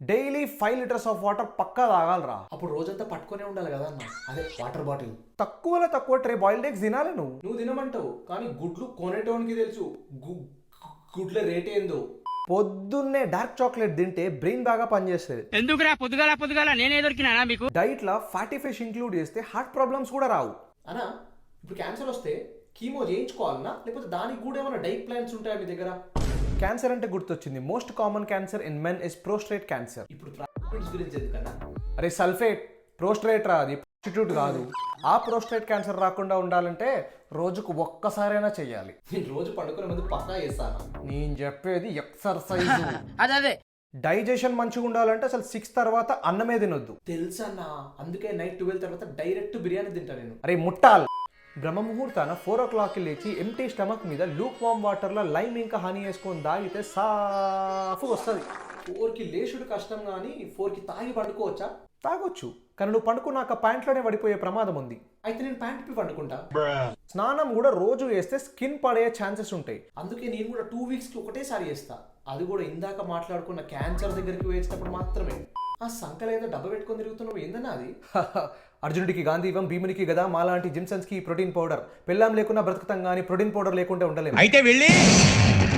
Daily 5 litres of water పక్కా తాగాలరా. అప్పుడు రోజంతా పట్టుకునే ఉండాలి కదా అన్న, అదే వాటర్ బాటిల్. తక్కువలో తక్కువ ట్రే బాయిల్డ్ ఎగ్స్ తినాలి నువ్వు. నువ్వు తినమంటావు కానీ గుడ్లు కొనేటోనికి తెలుసు గుడ్ల రేట్ ఏందో. పొద్దున్నే డార్క్ చాక్లెట్ తింటే బ్రెయిన్ బాగా పనిచేస్తుంది. ఎందుకురా పొద్దుగాల నేనే దొరికినా మీకు? డైట్ లా ఫ్యాటీ ఫిష్ ఇంక్లూడ్ చేస్తే హార్ట్ ప్రాబ్లమ్స్ కూడా రావు. అన్నా ఇప్పుడు క్యాన్సర్ వస్తే కీమో చేయించుకోవాలన్నా లేకపోతే దానికి కూడా ఏమైనా డైట్ ప్లాన్స్ ఉంటాయా మీ దగ్గర? క్యాన్సర్ అంటే గుర్తొచ్చింది. Most common cancer in men is prostate cancer. ఇప్పుడు గురించి ఎందుకన్నా? అరే సల్ఫేట్ ప్రోస్టేట్ రా, అది ప్రాస్టిట్యూట్ కాదు. ఆ ప్రోస్టేట్ క్యాన్సర్ రాకుండా ఉండాలంటే రోజుకు ఒక్కసారైనా చెయ్యాలి. నేను రోజు పండుకునే ముందు పక్కా చేస్తాను. నేను చెప్పేది ఎక్సర్సైజ్. అదే డైజెషన్ మంచిగా ఉండాలంటే అసలు 6 తర్వాత అన్నమే తినొద్దు. తెలుసన్నా, అందుకే నైట్ 12 తర్వాత డైరెక్ట్ బిర్యానీ తింటా నేను. అరే ముట్టాల్. బ్రహ్మ ముహూర్తాన 4 o'clock లేచి ఎంటీ స్టమక్ మీద లూక్ వామ్ వాటర్లో లైమ్ ఇంకా హనీ వేసుకొని తాగితే సాఫ్ వస్తుంది. 4కి లేచుడు కష్టం కానీ 4కి తాగి పండుకోవచ్చా? తాగొచ్చు, కానీ నువ్వు పండుకున్నాక ప్యాంట్లోనే పడిపోయే ప్రమాదం ఉంది. అయితే నేను ప్యాంట్ పి పండుకుంటా. స్నానం కూడా రోజు చేస్తే స్కిన్ పడే ఛాన్సెస్ ఉంటాయి. అందుకే నేను కూడా 2 weeksకి ఒకటేసారి చేస్తా. అది కూడా ఇందాక మాట్లాడుకున్న క్యాన్సర్ దగ్గరికి వేసినప్పుడు మాత్రమే. ఆ సంకల ఏదో డబ్బా పెట్టుకొని తిరుగుతున్నావు, ఏందన్నా అది? అర్జునుడికి గాంధీవం, భీమునికి గదా, మాలాంటి జిమ్సన్స్ కి ప్రోటీన్ పౌడర్. పెళ్ళాం లేకుండా బ్రతుకుతాం కానీ ప్రోటీన్ పౌడర్ లేకుండా ఉండలేము. అయితే వెళ్ళి